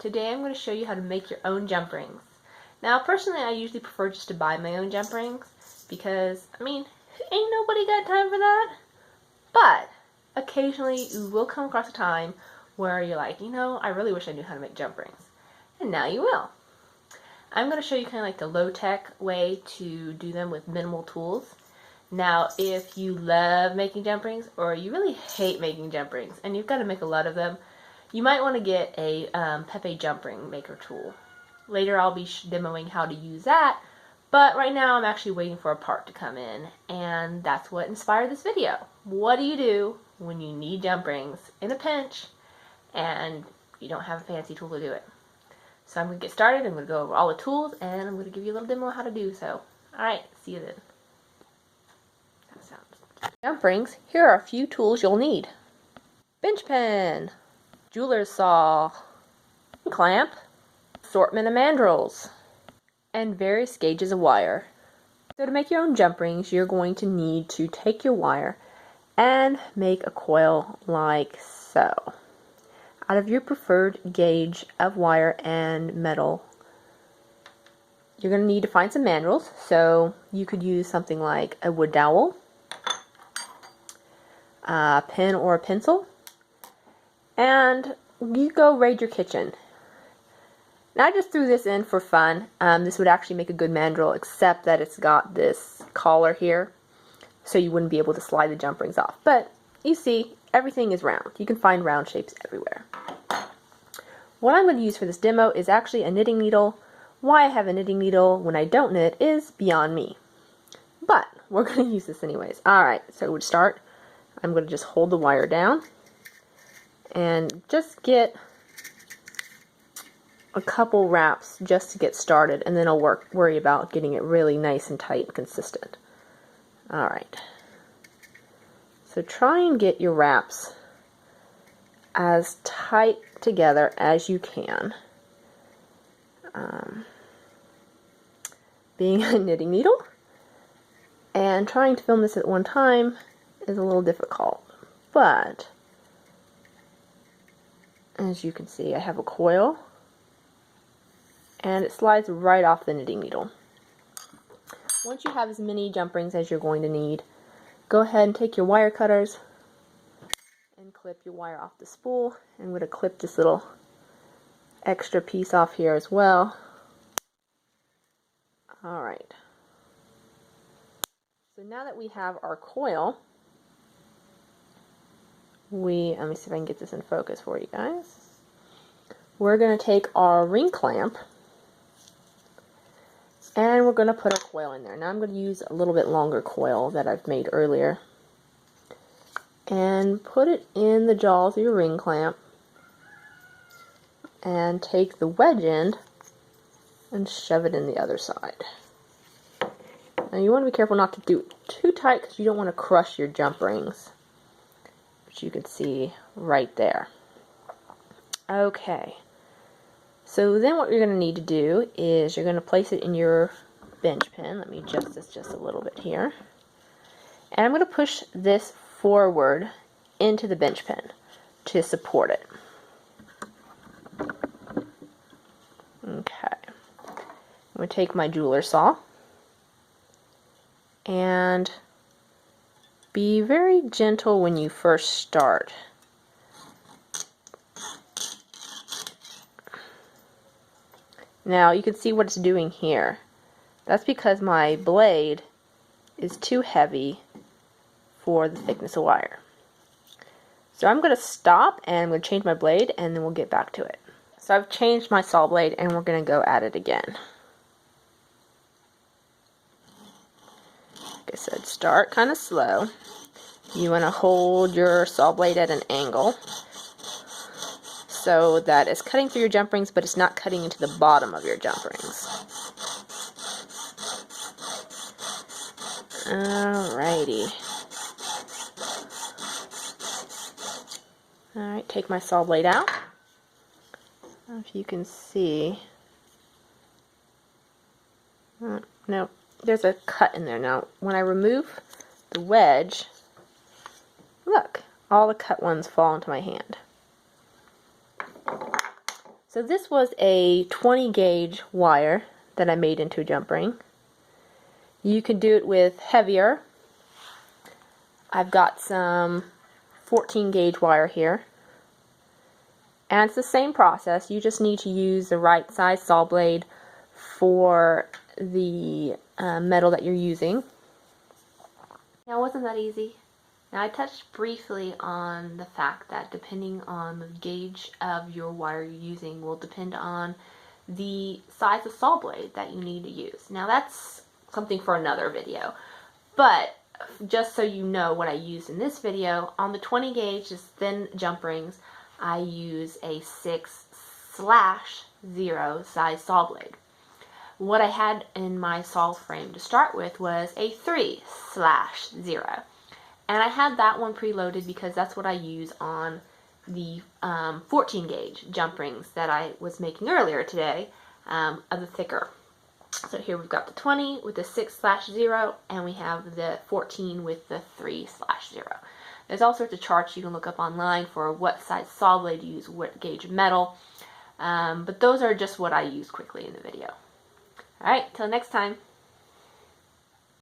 Today I'm going to show you how to make your own jump rings. Now personally I usually prefer just to buy my own jump rings because, ain't nobody got time for that. But occasionally you will come across a time where you're like, I really wish I knew how to make jump rings. And now you will. I'm going to show you kind of like the low-tech way to do them with minimal tools. Now if you love making jump rings or you really hate making jump rings and you've got to make a lot of them, you might want to get a Pepe jump ring maker tool. Later I'll be demoing how to use that, but right now I'm actually waiting for a part to come in, and that's what inspired this video. What do you do when you need jump rings in a pinch and you don't have a fancy tool to do it? So I'm going to get started. I'm going to go over all the tools and I'm going to give you a little demo of how to do so. Alright, see you then. That sounds. Jump rings, here are a few tools you'll need. Bench pen, jeweler's saw, clamp, assortment of mandrels, and various gauges of wire. So to make your own jump rings, you're going to need to take your wire and make a coil like so. Out of your preferred gauge of wire and metal, you're going to need to find some mandrels. So you could use something like a wood dowel, a pen or a pencil, and you go raid your kitchen. Now I just threw this in for fun. This would actually make a good mandrel, except that it's got this collar here, so you wouldn't be able to slide the jump rings off. But you see, everything is round. You can find round shapes everywhere. What I'm going to use for this demo is actually a knitting needle. Why I have a knitting needle when I don't knit is beyond me. But we're going to use this anyways. Alright, so to start, I'm going to just hold the wire down and just get a couple wraps just to get started, and then I'll worry about getting it really nice and tight and consistent. Alright, so try and get your wraps as tight together as you can. Being a knitting needle and trying to film this at one time is a little difficult, but as you can see, I have a coil and it slides right off the knitting needle. Once you have as many jump rings as you're going to need, go ahead and take your wire cutters and clip your wire off the spool. I'm going to clip this little extra piece off here as well. Alright, so now that we have our coil, let me see if I can get this in focus for you guys. We're going to take our ring clamp and we're going to put a coil in there. Now I'm going to use a little bit longer coil that I've made earlier and put it in the jaws of your ring clamp and take the wedge end and shove it in the other side. Now you want to be careful not to do it too tight because you don't want to crush your jump rings, which you can see right there. Okay, so then what you're going to need to do is you're going to place it in your bench pen. Let me adjust this just a little bit here. And I'm going to push this forward into the bench pen to support it. Okay, I'm going to take my jeweler saw and be very gentle when you first start. Now you can see what it's doing here. That's because my blade is too heavy for the thickness of wire. So I'm going to stop and I'm going to change my blade and then we'll get back to it. So I've changed my saw blade and we're going to go at it again. Like I said, start kind of slow. You want to hold your saw blade at an angle so that it's cutting through your jump rings, but it's not cutting into the bottom of your jump rings. Alrighty. Alright, take my saw blade out. If you can see, no, there's a cut in there. Now, when I remove the wedge, look, all the cut ones fall into my hand. So this was a 20 gauge wire that I made into a jump ring. You can do it with heavier. I've got some 14 gauge wire here. And it's the same process. You just need to use the right size saw blade for the metal that you're using. Now, wasn't that easy? Now, I touched briefly on the fact that depending on the gauge of your wire you're using will depend on the size of saw blade that you need to use. Now, that's something for another video. But just so you know what I used in this video, on the 20 gauge, just thin jump rings, I use a 6/0 size saw blade. What I had in my saw frame to start with was a 3/0. And I had that one preloaded because that's what I use on the 14 gauge jump rings that I was making earlier today, of the thicker. So here we've got the 20 with the 6/0, and we have the 14 with the 3/0. There's all sorts of charts you can look up online for what size saw blade to use, what gauge of metal, but those are just what I used quickly in the video. Alright, till next time.